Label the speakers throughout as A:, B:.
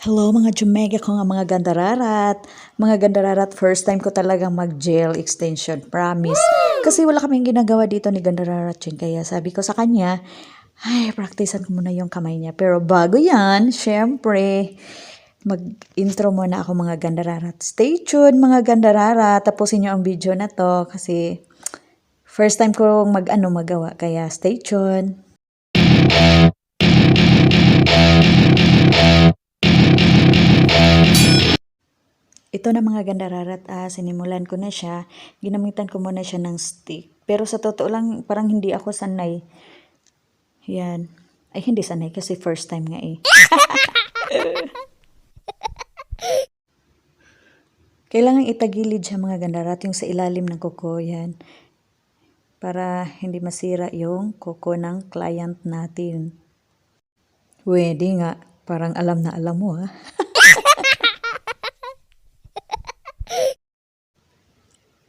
A: Hello mga Jumega ko nga mga gandararat. Mga gandararat, first time ko talagang mag-gel extension, promise. Kasi wala kaming ginagawa dito ni gandararat yun. Kaya sabi ko sa kanya, ay, praktisan ko muna yung kamay niya. Pero bago yan, syempre, mag-intro muna ako mga gandararat. Stay tuned mga gandararat. Tapusin niyo ang video na to kasi first time ko magawa. Kaya stay tuned. Ito na mga gandararat, sinimulan ko na siya. Ginamitan ko muna siya ng stick. Pero sa totoo lang, parang hindi ako sanay. Yan. Ay, hindi sanay kasi first time nga eh. Kailangan itagilid siya mga gandararat, yung sa ilalim ng kuko. Yan. Para hindi masira yung kuko ng client natin. Pwede nga. Parang alam na alam mo ha.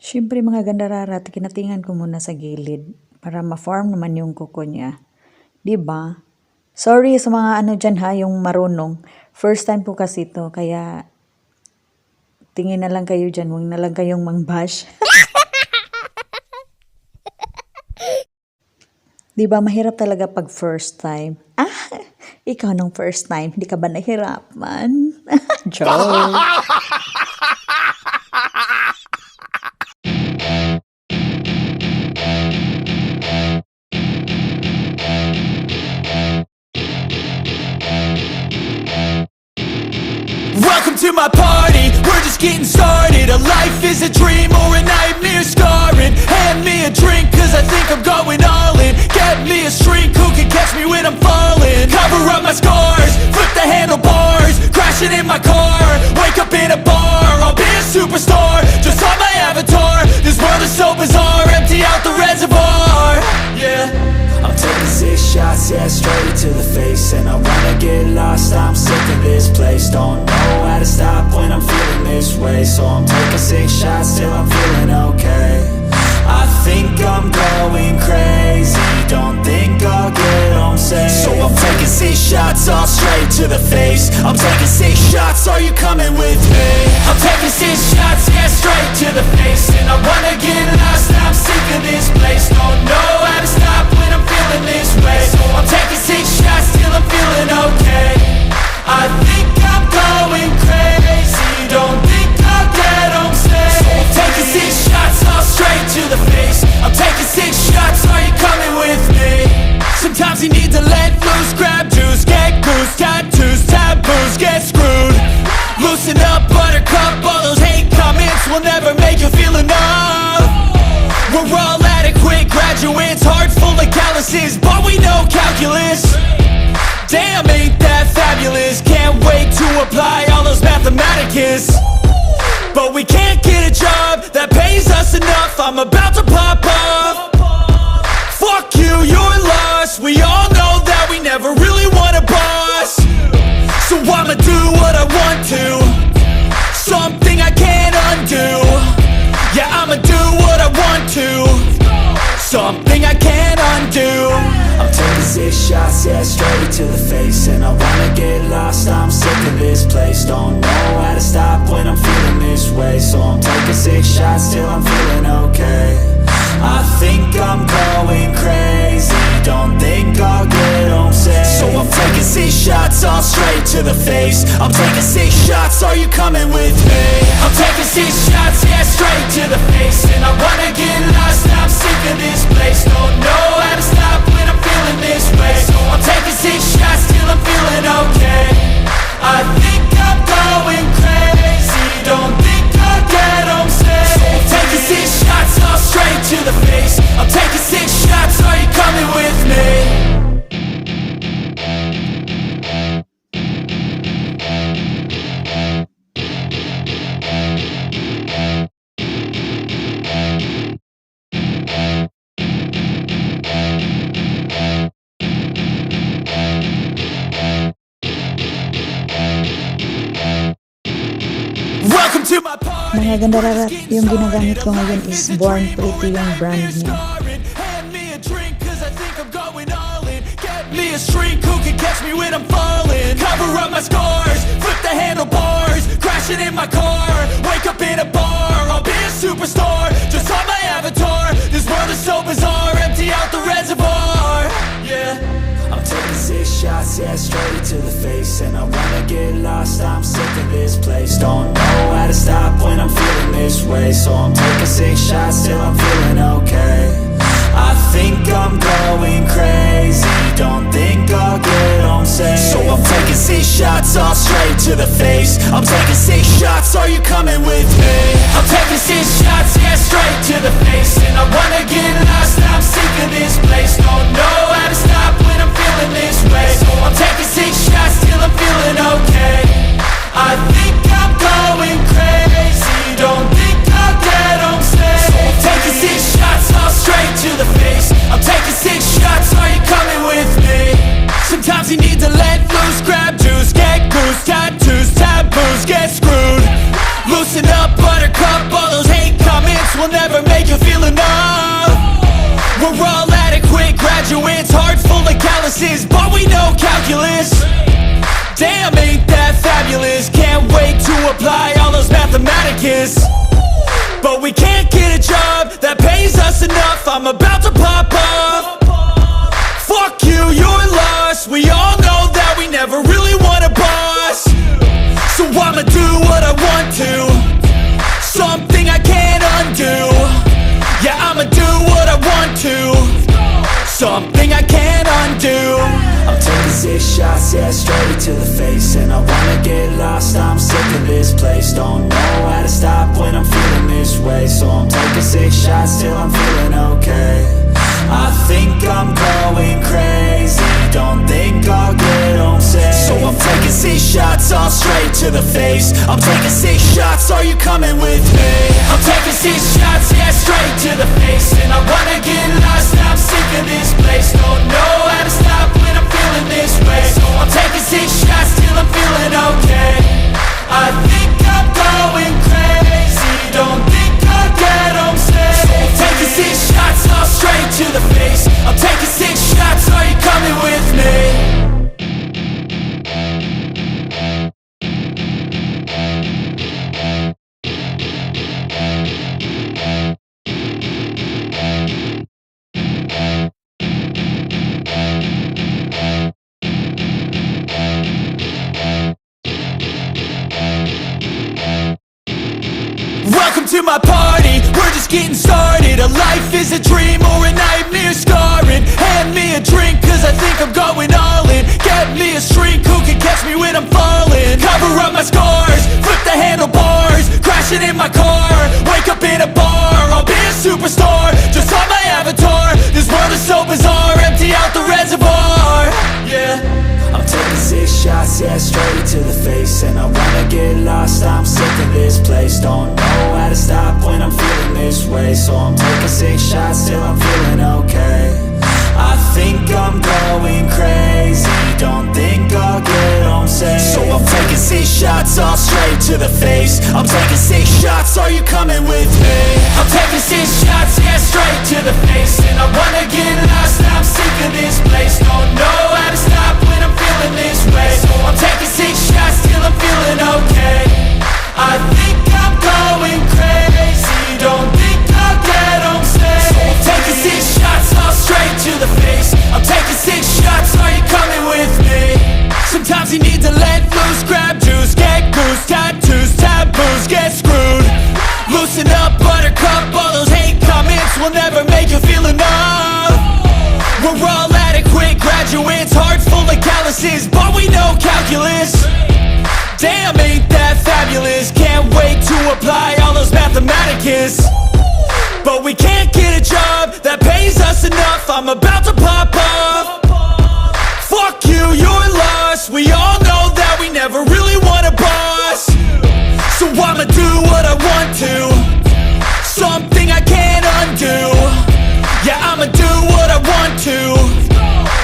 A: Siyempre mga gandararat, kinatingan ko muna sa gilid para ma-form naman yung kuko niya. Diba? Sorry sa mga dyan ha, yung marunong. First time po kasi to, kaya tingin na lang kayo dyan, huwag na lang kayong mang-bash. Diba, mahirap talaga pag first time. Ikaw nung first time, hindi ka ba nahirapan? Joke!
B: Welcome to my party, we're just getting started. A life is a dream or a nightmare scarring. Hand me a drink cause I think I'm going all in. Get me a shrink who can catch me when I'm falling. Cover up my scars, flip the handlebars. Crashing in my car, wake up in a bar. I'll be a superstar, just on my avatar. This world is so bizarre, empty out the reservoir. Yeah, I'm taking 6 shots, yeah, straight to the face. And I wanna get lost, I'm sick of this place. Don't know how to stop when I'm feeling this way. So I'm taking 6 shots till I'm feeling okay. I think I'm going crazy, don't think I'll get home safe. So I'm taking 6 shots all straight to the face. I'm taking 6 shots, are you coming with me? I'm taking 6 shots, yeah, straight to the face. And I wanna get lost, I'm sick of this place. Don't know how to stop when I'm feeling this way. So I'm taking 6 shots till I'm feeling okay. I think I'm going crazy, don't think I'll get home safe. So I'm taking 6 shots all straight to the face. I'm taking 6 shots, are you coming with me? Sometimes you need to let loose, grab juice, get goose, tattoos, taboos, get screwed. Loosen up, buttercup, all those hate comments will never make you feel enough. We're all adequate graduates, heart full of calluses, but we know calculus. Damn, ain't that fabulous? Can't wait to apply all those mathematicus. But we can't get a job that pays us enough. I'm about to pop off. Fuck you, you're lost. We all know that we never really want a boss. So I'ma do what I want to, something I can't undo. Yeah, I'ma do what I want to, something I can't undo. I'm taking 6 shots, yeah, straight to the face. And I wanna get lost, I'm sick of this place. Don't know how to stop when I'm feeling this way. So I'm taking 6 shots till I'm feeling okay. I think I'm going crazy, don't think I'll get home safe. So I'm taking 6 shots all straight to the face. I'm taking 6 shots, are you coming with me? I'm taking 6 shots, yeah, straight to the face. And I wanna get lost, I'm sick of this place. Don't know how to stop when I'm feeling this way. So I'm taking 6 shots till I'm feeling okay. I think I'm going crazy, don't think I'll get home safe. So I'm taking 6 shots all straight to the face. I'm taking 6 shots, are you coming with me? Welcome to my party.
A: Mga gandararat, yung ginagamit ko ngayon is Born Pretty yung brand niya.
B: Me a shrink who can catch me when I'm falling. Cover up my scars, flip the and I wanna get lost. I'm sick of this place, don't know how to stop when I'm feeling this way. So I'm taking 6 shots till I'm feeling okay. I think I'm going crazy, don't think I'll get home safe. So I'm taking 6 shots all straight to the face. I'm taking 6 shots, are you coming with me? I'm taking 6 shots, yeah, straight to the face. And I wanna get lost, I'm sick of this place. Don't know how to stop when I'm feeling this way. So I'm taking 6 shots till I'm feeling okay. I think I'm going crazy, don't think I'll get home safe. So I'm taking 6 shots all straight to the face. I'm taking 6 shots, are you coming with me? Sometimes you need to let loose, grab juice, get goose, tattoos, taboos, get screwed. Loosen up, buttercup, all those hate comments will never make you feel enough. We're all adequate graduates, hearts full of calluses, but we know calculus. Damn, ain't that fabulous? Can't wait to apply all those mathematicus. But we can't get a job that pays us enough. I'm about to pop up. Fuck you, you're lost. We all know that we never really want a boss. So I'ma do what I want to, something I can't undo. Yeah, I'ma do what I want to, something I can't undo. I'm taking 6 shots, yeah, straight to the face. And I wanna get lost, I'm sick of this place. Don't know how to stop when I'm feeling this way. So I'm taking 6 shots till I'm feeling okay. I think I'm going crazy, don't think I'll get home safe. So I'm taking 6 shots all straight to the face. I'm taking 6 shots, are you coming with me? I'm taking 6 shots, yeah, straight to the face. And I wanna get lost, I'm sick of this place. Don't know how to stop when I'm feeling this way. So I'm taking 6 shots till I'm feeling okay. I think I'm going crazy, don't think I'll get home safe. So I'm taking 6 shots all straight to the face. I'm taking 6 shots, are you coming with me? Welcome to my party, we're just getting started. A life is a dream or a nightmare scarring. Hand me a drink cause I think I'm going all in. Get me a shrink who can catch me when I'm falling. Cover up my scars, flip the handlebars, crashing in my car, wake up in a bar. I'll be a superstar, just on my avatar. This world is so bizarre, empty out the reservoir. Yeah, I'm taking 6 shots, yeah, straight to the face. And I wanna get lost, I'm sick of this place. Don't know how to stop when I'm feeling this way. So I'm taking 6 shots till I'm feeling okay. I think I'm going crazy, don't think I'll get home safe. So I'm taking 6 shots all straight to the face. I'm taking 6 shots, are you coming with me? I'm taking 6 shots, yeah, straight to the face. And I wanna get lost, I'm sick of this place. Don't know how to stop when I'm feeling this way. So I'm taking 6 shots till I'm feeling okay. I think I'm going crazy, don't think I'll get home safe. So I'm taking 6 shots all straight to the face. I'm taking 6 shots, are you coming with me? Sometimes you need to let loose, grab juice, get goose, tattoos, taboos, get screwed. Loosen up, buttercup, all those hate comments will never make you feel enough. We're all adequate graduates, hearts full of calluses, but we know calculus. Damn, ain't that fabulous? Can't wait to apply all those mathematicus. But we can't get a job that pays us enough. I'm about to pop up. Fuck you, you're lost. We all know that we never really want a boss. So I'ma do what I want to, something I can't undo. Yeah, I'ma do what I want to,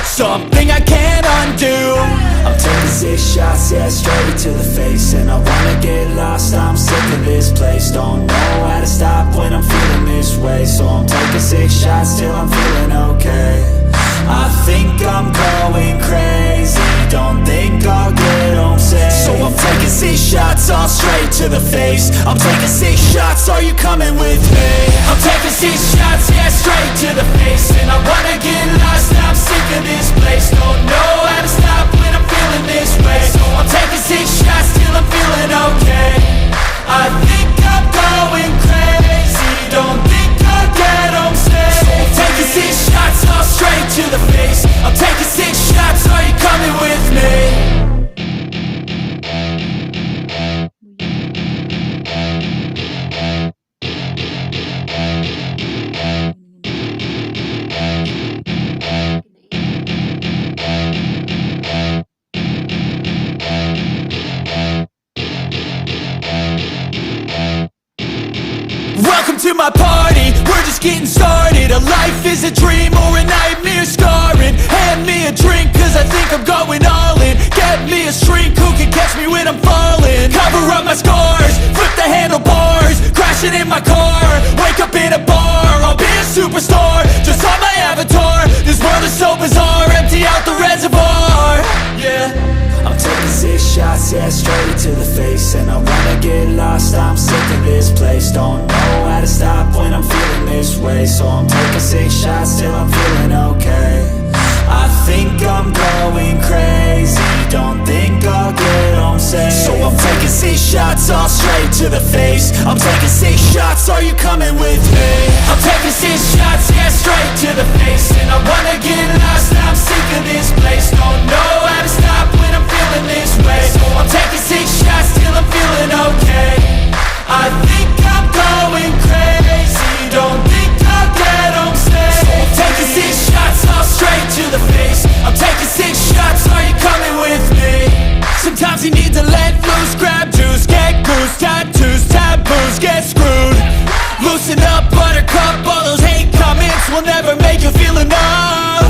B: something I can't undo. I'm taking 6 shots, yeah, straight to the face. And I wanna get lost, I'm sick of this place. Don't know how to stop when I'm feeling this way. So I'm taking 6 shots till I'm feeling okay. I think I'm going crazy, don't think I'll get home safe. So I'm taking 6 shots all straight to the face. I'm taking 6 shots, are you coming with me? I'm taking 6 shots, yeah, straight to the face. And I wanna get lost, I'm sick of this place. Don't know how to stop when I'm feeling feeling this way. So I'm taking 6 shots till I'm feeling okay. I think I'm going crazy, don't think I'll get home safe. So I'm taking 6 shots all straight to the face. I'm taking 6 shots, are you coming with me? Welcome to my party, we're just getting started. A life is a dream or a nightmare scarring. Hand me a drink cause I think I'm going all in. Get me a shrink who can catch me when I'm falling. Cover up my scars, flip the handlebars, crashing in my car, wake up in a bar. I'll be a superstar, just on my avatar. This world is so bizarre, empty out the reservoir. Yeah, I'm taking 6 shots, yeah, straight to the face. And I wanna get lost, I'm sick of this place. Don't know how to stop when I'm feeling this way. So I'm taking 6 shots till I'm feeling okay. I think I'm going crazy, don't think I'll get home safe. So I'm taking 6 shots all straight to the face. I'm taking 6 shots, are you coming with me? I'm taking 6 shots, yeah, straight to the face. And I wanna get lost, I'm sick of this place. Don't know how to stop when I'm feeling this way. So I'm taking 6 shots till I'm feeling okay. I think I'm going crazy, don't think I'll get home safe. So I'm taking 6 shots all straight to the face. I'm taking 6 shots, are you coming with me? Sometimes you need to let loose, grab juice, get goose, tattoos, taboos, get screwed. Loosen up, buttercup, all those hate comments will never make you feel enough.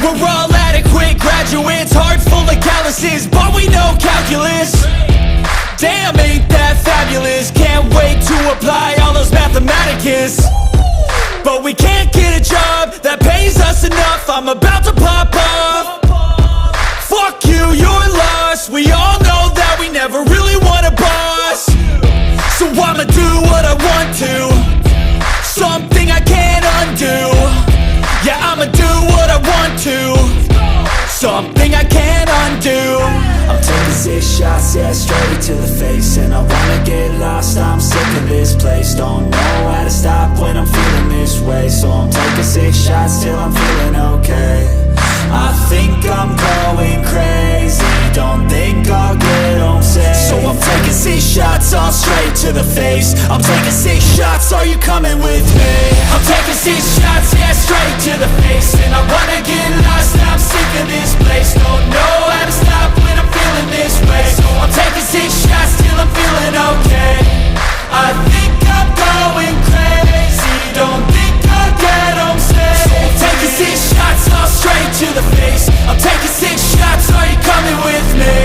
B: We're all adequate graduates, heart full of calluses, but we know calculus. Damn, ain't that fabulous? Can't wait to apply all those mathematicus. But we can't get a job that pays us enough. I'm about to pop off. Fuck you, you're lost. We all know that we never really want a boss. So I'ma do what I want to, something I can't undo. Yeah, I'ma do what I want to, something I can't undo. I'm taking 6 shots, yeah, straight to the face. And I wanna get lost, I'm sick of this place. Don't know how to stop when I'm feeling this way. So I'm taking 6 shots till I'm feeling okay. I think I'm going crazy, don't think I'll get home safe. So I'm taking 6 shots all straight to the face. I'm taking 6 shots, are you coming with me? I'm taking 6 shots, yeah, straight to the face. And I wanna get lost, I'm sick of this place. Don't know how to stop when I'm feeling this way. So I'm taking 6 shots till I'm feeling okay. I think I'm going crazy, don't think I'll get home safe. So I'm taking 6 shots all straight to the face. I'm taking 6 shots, are you coming with me?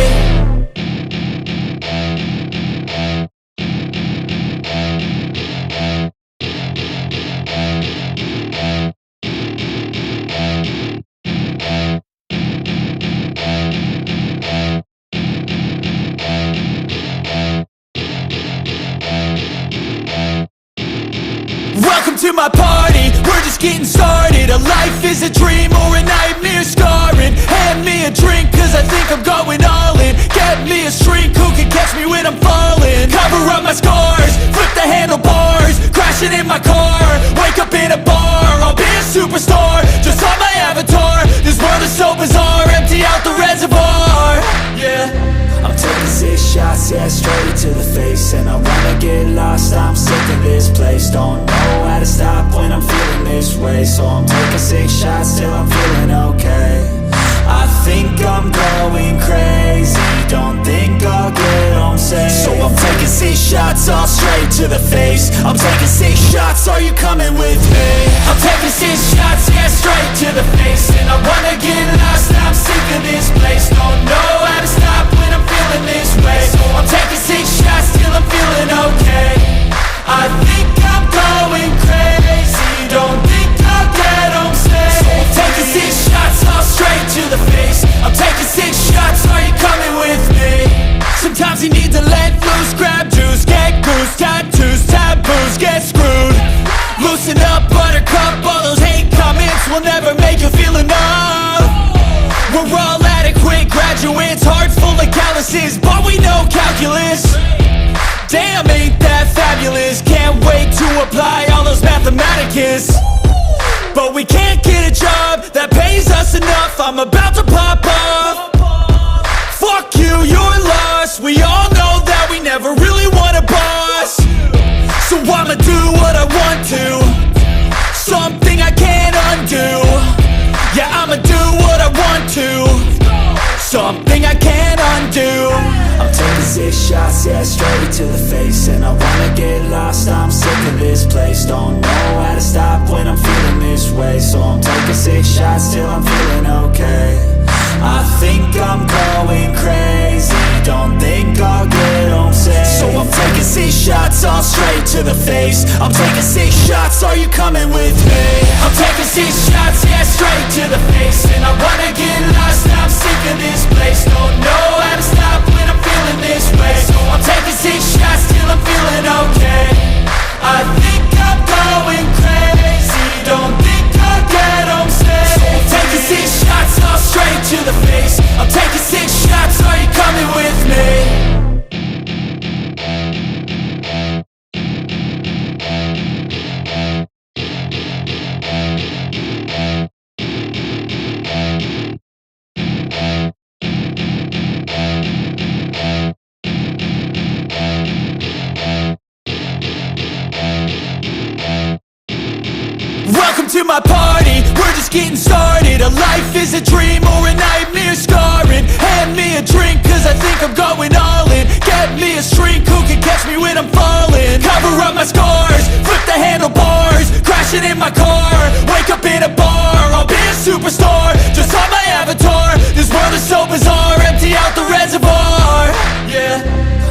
B: Welcome to my party, we're just getting started. A life is a dream or a nightmare scarring. Hand me a drink cause I think I'm going all in. Get me a shrink who can catch me when I'm falling. Cover up my scars, flip the handlebars, crashing in my car, wake up in a bar. I'll be a superstar, just on my avatar. This world is so bizarre, empty out the reservoir. Yeah, I'm taking 6 shots, yeah, straight to the face. And I wanna get lost, I'm sick of this place. Don't know how to stop when I'm feeling this way. So I'm taking 6 shots till I'm feeling okay. I think I'm going crazy, don't think I'll get home safe. So I'm taking 6 shots all straight to the face. I'm taking 6 shots, are you coming with me? I'm taking 6 shots, yeah, straight to the face. And I wanna get lost, I'm sick of this place. Don't know how to stop when I'm feeling this way. So I'm taking 6 shots till I'm feeling okay. I think I'm going crazy, don't think I'll get home safe. So I'm taking 6 shots all straight to the face. I'm taking 6 shots, are you coming with me? Sometimes you need to let loose, grab juice, get goose, tattoos, taboos, get screwed. Loosen up, buttercup, all those hate comments will never make you feel enough. We're all adequate graduates, graduates, heart full of calluses, but we know calculus. Damn, ain't that fabulous. Can't wait to apply all those mathematicus. But we can't get a job that pays us enough. I'm about to pop off. Fuck you, you're lost. We all know that we never really want a boss. So I'ma do what I want to, something I can't undo. Yeah, I'ma do what I want to, something I can't undo.
C: I'm taking 6 shots, yeah, straight to the face. And I wanna get lost, I'm sick of this place. Don't know how to stop when I'm feeling this way. So I'm taking 6 shots till I'm feeling okay. I think I'm going crazy, don't think I'll get home safe.
B: So I'm taking 6 shots all straight to the face. I'm taking 6 shots, are you coming with me? I'm taking 6 shots, yeah, straight to the face. And I wanna get lost, I'm sick of this place. Don't know how to stop when I'm feeling this way. So I'm taking 6 shots till I'm feeling okay. I think I'm going crazy, don't think I'll get home safe. So I'm taking 6 shots all straight to the face. I'm taking 6 shots, are you coming with me? Welcome to my party, we're just getting started. A life is a dream or a nightmare scarring. Hand me a drink cause I think I'm going all in. Get me a shrink who can catch me when I'm falling. Cover up my scars, flip the handlebars, crashing in my car, wake up in a bar. I'll be a superstar, just on my avatar. This world is so bizarre, empty out the reservoir. Yeah,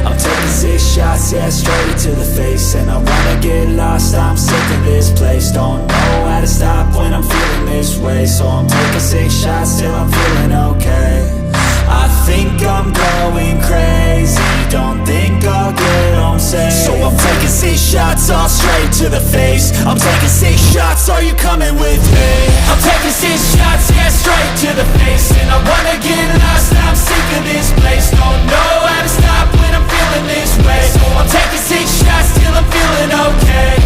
C: I'm taking 6 shots, yeah, straight to the face. And I wanna get lost, I'm sick of this place. Don't know how to stop when I'm feeling this way. So I'm taking 6 shots till I'm feeling okay. I think I'm going crazy, don't think I'll get home safe.
B: So I'm taking 6 shots all straight to the face. I'm taking 6 shots, are you coming with me? I'm taking 6 shots, yeah, straight to the face. And I wanna get lost, I'm sick of this place. Don't know how to stop when I'm feeling this way. So I'm taking 6 shots till I'm feeling okay.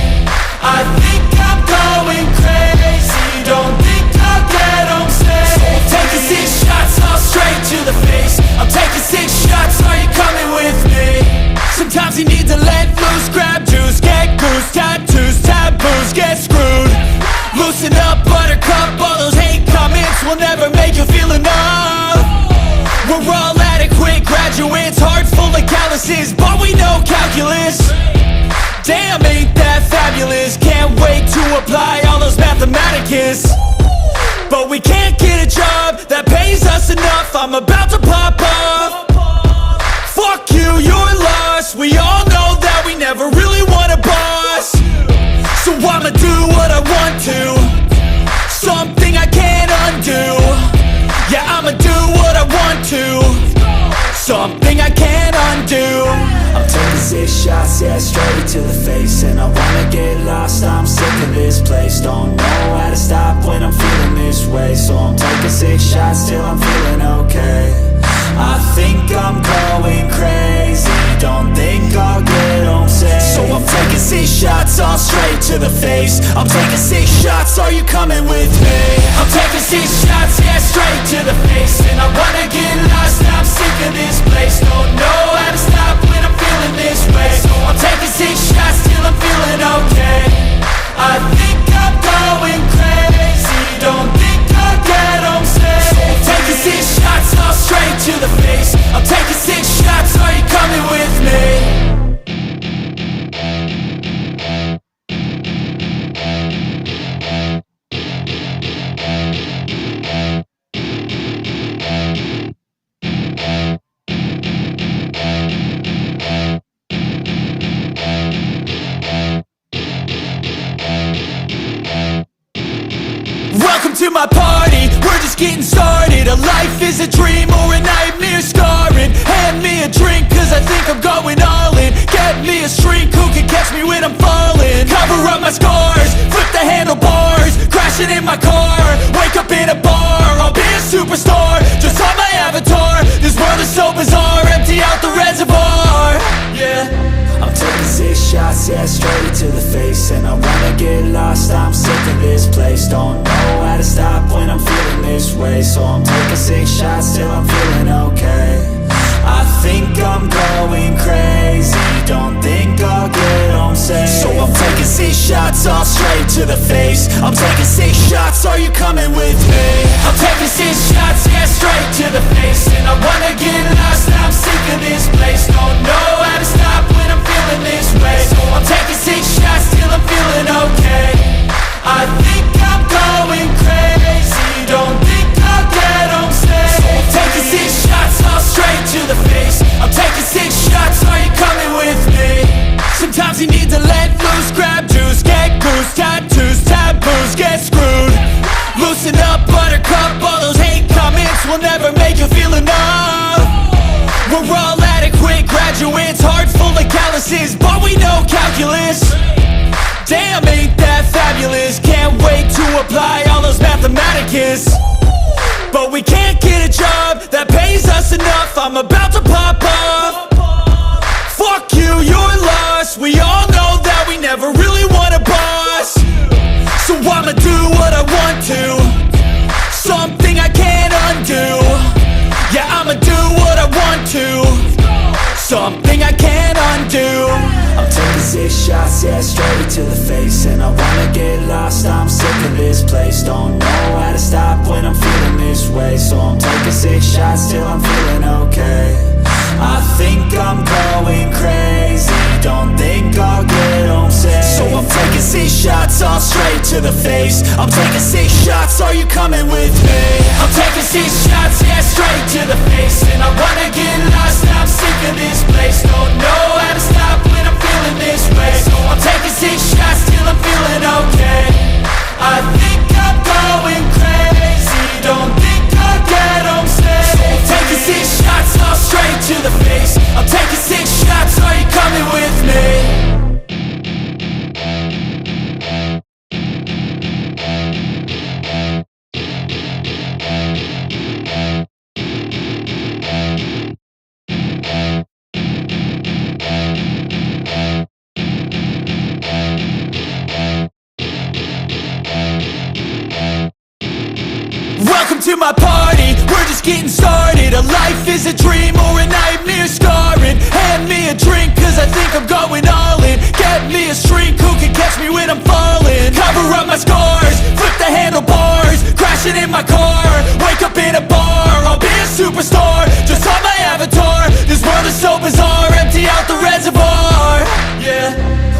B: I think I'm going crazy, don't think I'll get home safe. So I'm taking 6 shots all straight to the face. I'm taking 6 shots, are you coming with me? Sometimes you need to let loose, grab juice, get goose, tattoos, taboos, get screwed. Loosen up, buttercup, all those hate comments will never make you feel enough. We're all adequate graduates, heart full of calluses, but we know calculus. Damn, ain't that fabulous. Can't wait to apply all those mathematicus. But we can't get a job that pays us enough. I'm about to pop off. Fuck you, you're lost. We all know that we never really want a boss. So I'ma do what I want to, something I can't undo. Yeah, I'ma do what I want to, something I can't undo.
C: I'm taking 6 shots, yeah, straight to the face. And I wanna get lost, I'm sick of this place. Don't know how to stop when I'm feeling this way. So I'm taking 6 shots till I'm feeling okay. I think I'm going crazy, don't think I'll get home safe.
B: So I'm taking 6 shots all straight to the face. I'm taking 6 shots, are you coming with me? I'm taking 6 shots, yeah, straight to the face. And I wanna get lost, I'm sick of this place. Don't know how to stop when I'm feeling this way. So I'm taking 6 shots till I'm feeling okay. I think I'm going crazy, don't think I'll get home safe. So I'm taking 6 shots all straight to the face. I'm taking 6 shots, are you coming with me? Welcome to my party, we're just getting started. A life is a dream or a nightmare scarring. Hand me a drink cause I think I'm going all in. Get me a shrink who can catch me when I'm falling. Cover up my scars, flip the handlebars, crashing in my car, wake up in a bar. I'll be a superstar, just on my avatar.
C: shots, yeah, straight to the face. And I wanna get lost, I'm sick of this place. Don't know how to stop when I'm feeling this way. So I'm taking 6 shots till I'm feeling okay. I think I'm going crazy, don't think I'll get home safe. So I'm taking 6 shots, all straight to the face. I'm taking 6 shots, are you coming with me? I'm taking 6 shots, yeah, straight to the face. And I wanna get lost, I'm sick of this place. Don't know how to stop when I'm feeling this way. So I'm taking 6 shots till I'm feeling okay. I think I'm going crazy, don't think I'll get home safe. So I'm taking 6 shots, all straight to the face. I'm taking 6 shots, are you coming with me? Sometimes you need to let loose, grab juice, get goose, tattoos, taboos, get screwed. Loosen up, buttercup, all those hate comments will never make you feel enough. We're all adequate graduates, heart full of calluses, but we know calculus. Damn, ain't that fabulous? Can't wait to apply all those mathematicus. But we can't get a job that pays us enough. I'm about to pop off. Fuck you, you're lost. We all know that we never really want a boss. So I'ma do what I want to, something I can't undo. Yeah, I'ma do what I want to, something I can't undo. I'm taking 6 shots, yeah, straight to the face. And I wanna get lost, I'm sick of this place. Don't know how to stop when I'm feeling this way. So I'm taking 6 shots till I'm feeling okay. I think I'm going crazy, don't think I'll get home safe. So I'm taking 6 shots, all straight to the face. I'm taking 6 shots, are you coming with me? I'm taking 6 shots, yeah, straight to the face. And I wanna get lost, I'm sick of this place. Don't know how to stop when I'm feeling this way. So I'm taking 6 shots till I'm feeling okay. I think I'm going crazy, don't think I'll get home safe. So I'm taking 6 shots, all straight to the face. I'm taking 6 shots, are you coming with me? Welcome to my party, we're just getting started. A life is a dream or a nightmare scarring. Hand me a drink cause I think I'm going all in. Get me a shrink who can catch me when I'm falling. Cover up my scars, flip the handlebars, crashing in my car, wake up in a bar. I'll be a superstar, just on my avatar. This world is so bizarre, empty out the reservoir. Yeah,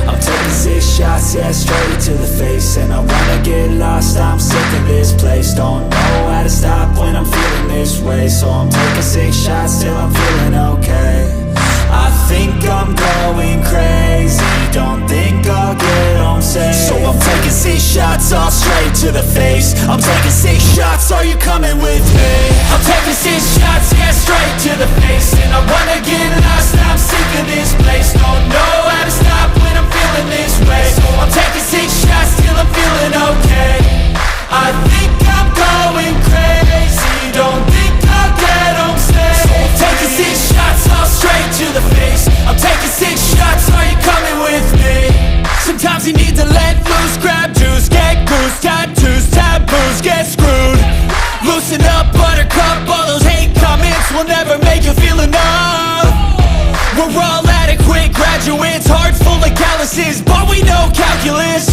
C: I'm taking 6 shots, yeah, straight to the face. And I wanna get lost, I'm sick of this place. Don't know how to stop when I'm feeling this way. So I'm taking 6 shots till I'm feeling okay. I think I'm going crazy, don't think I'll get home safe. So I'm taking 6 shots, all straight to the face. I'm taking 6 shots, are you coming with me? I'm taking 6 shots, yeah, straight to the face. And I wanna get lost, I'm sick of this place. Don't know how to stop when I'm feeling this way. So I'm taking 6 shots till I'm feeling okay. I think I'm going crazy, don't think I'll get home safe. So I'm taking 6 shots, all straight to the face. I'm taking 6 shots, are you coming with me? Sometimes you need to let loose, grab juice, get goose, tattoos, taboos, get screwed. Loosen up, buttercup, all those hate comments will never make you feel enough. We're all adequate graduates, heart full of calluses, but we know calculus.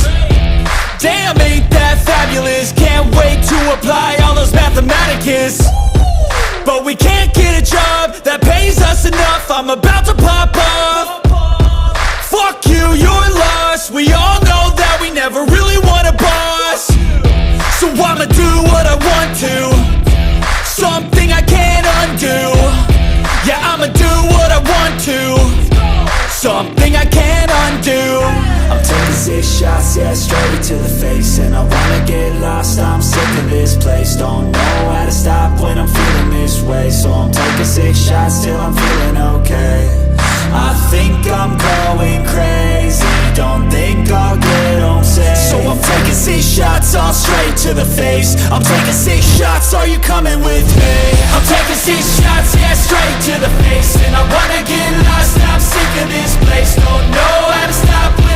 C: Damn, ain't that fabulous? Can't wait to apply all those mathematicus. But we can't get a job that pays us enough. I'm about to pop off. Fuck you, you're lost. We all know that we never really want a boss. So I'ma do what I want to, something I can't undo. Yeah, I'ma do what I want to, something I can't undo. I'm taking 6 shots, yeah, straight to the face. And I wanna get lost, I'm sick of this place. Don't know how to stop when I'm feeling this way. So I'm taking 6 shots till I'm feeling okay. I think I'm going crazy, don't think I'll get home safe. So I'm taking 6 shots, all straight to the face. I'm taking 6 shots, are you coming with me? I'm taking 6 shots, yeah, straight to the face. And I wanna get lost, I'm sick of this place. Don't know how to stop when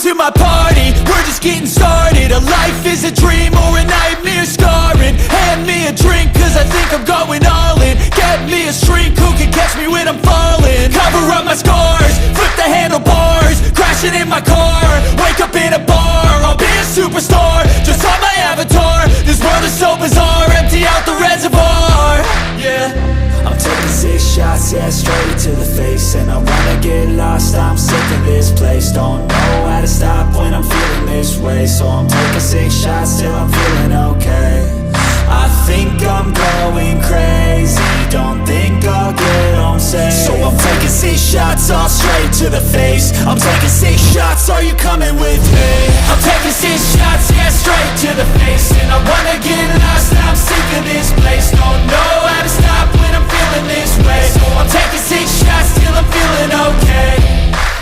B: to my party, we're just getting started. A life is a dream or a nightmare scarring. Hand me a drink cause I think I'm going all in. Get me a shrink who can catch me when I'm falling. Cover up my scars, flip the handlebars, crashing in my car, wake up in a bar. I'll be a superstar, just on my avatar. This world is so bizarre, empty out the reservoir. Yeah,
C: I'm taking 6 shots, yeah, straight to the face. And I wanna get lost, I'm sick of this place. Don't know how to stop when I'm feeling this way. So I'm taking 6 shots till I'm feeling okay. I think I'm going crazy, don't think I'll get home safe. So I'm taking 6 shots, all straight to the face. I'm taking 6 shots, are you coming with me?
B: I'm taking 6 shots, yeah, straight to the face. And I wanna get lost, I'm sick of this place. Don't know how to stop when I'm feeling this way. So I'm taking 6 shots till I'm feeling okay.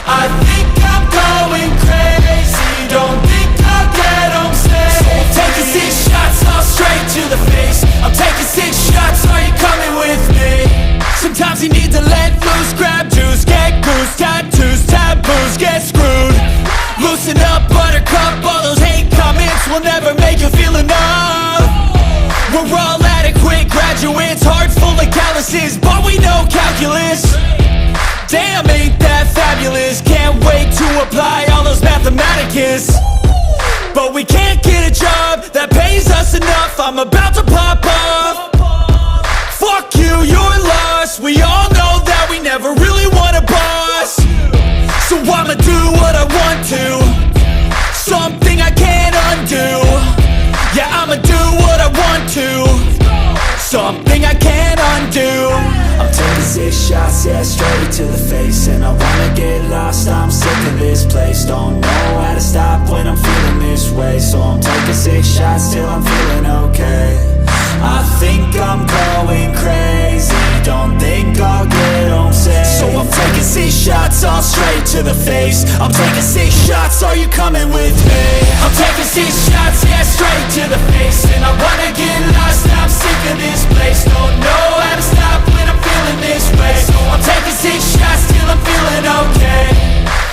B: I think I'm going crazy, don't think I'll get home safe. So I'm taking 6 shots, all straight to the face. I'm taking 6 shots, are you coming with me? Sometimes you need to let loose, grab juice, get goose, tattoos, taboos, get screwed. Loosen up, buttercup, all those hate comments will never make you feel enough. We're all adequate graduates, heart full of calluses, but we know calculus. Damn, ain't that fabulous? Can't wait to apply all those mathematicus. But we can't get a job that pays us enough. I'm about to pop off. Fuck you, you're lost. We all know that we never really want a boss. So I'ma do what I want to, something I can't undo. Yeah, I'ma do what I want to, something I can't undo.
C: I'm taking 6 shots, yeah, straight to the face. And I wanna get lost, I'm sick of this place. Don't know how to stop when I'm feeling this way. So I'm taking 6 shots till I'm feeling okay. I think I'm going crazy, don't think I'll get home safe.
B: So I'm taking 6 shots, all straight to the face. I'm taking 6 shots, are you coming with me? I'm taking 6 shots, yeah, straight to the face. And I wanna get lost, I'm sick of this place. Don't know how to stop when I'm feeling this way. So I'm taking 6 shots till I'm feeling okay.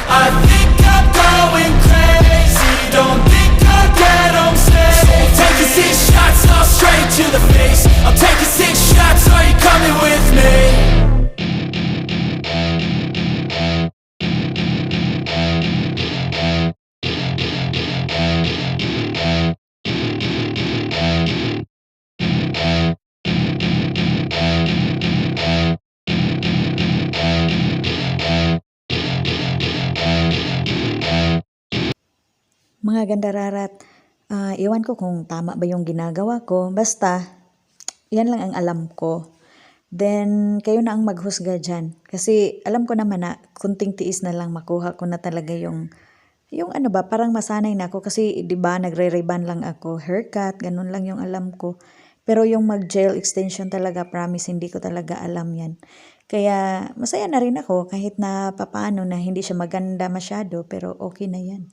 B: I think I'm going crazy, don't think I'll get home safe. So I'm taking 6 shots, all straight to the face. I'm taking 6 shots, are you coming with me?
A: Mga gandararat, iwan ko kung tama ba yung ginagawa ko. Basta, yan lang ang alam ko. Then, kayo na ang maghusga dyan. Kasi alam ko naman na kunting tiis na lang makuha ko na talaga yung ano ba, parang masanay na ako. Kasi, di ba, nagre-reban lang ako. Haircut, ganun lang yung alam ko. Pero yung mag-gel extension talaga, promise, hindi ko talaga alam yan. Kaya, masaya na rin ako kahit na papaano na hindi siya maganda masyado. Pero okay na yan.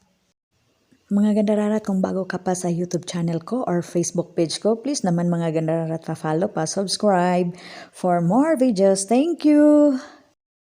A: Mga gandararat, kung bago ka pa sa YouTube channel ko or Facebook page ko, please naman mga gandararat pa-follow pa, subscribe for more videos. Thank you!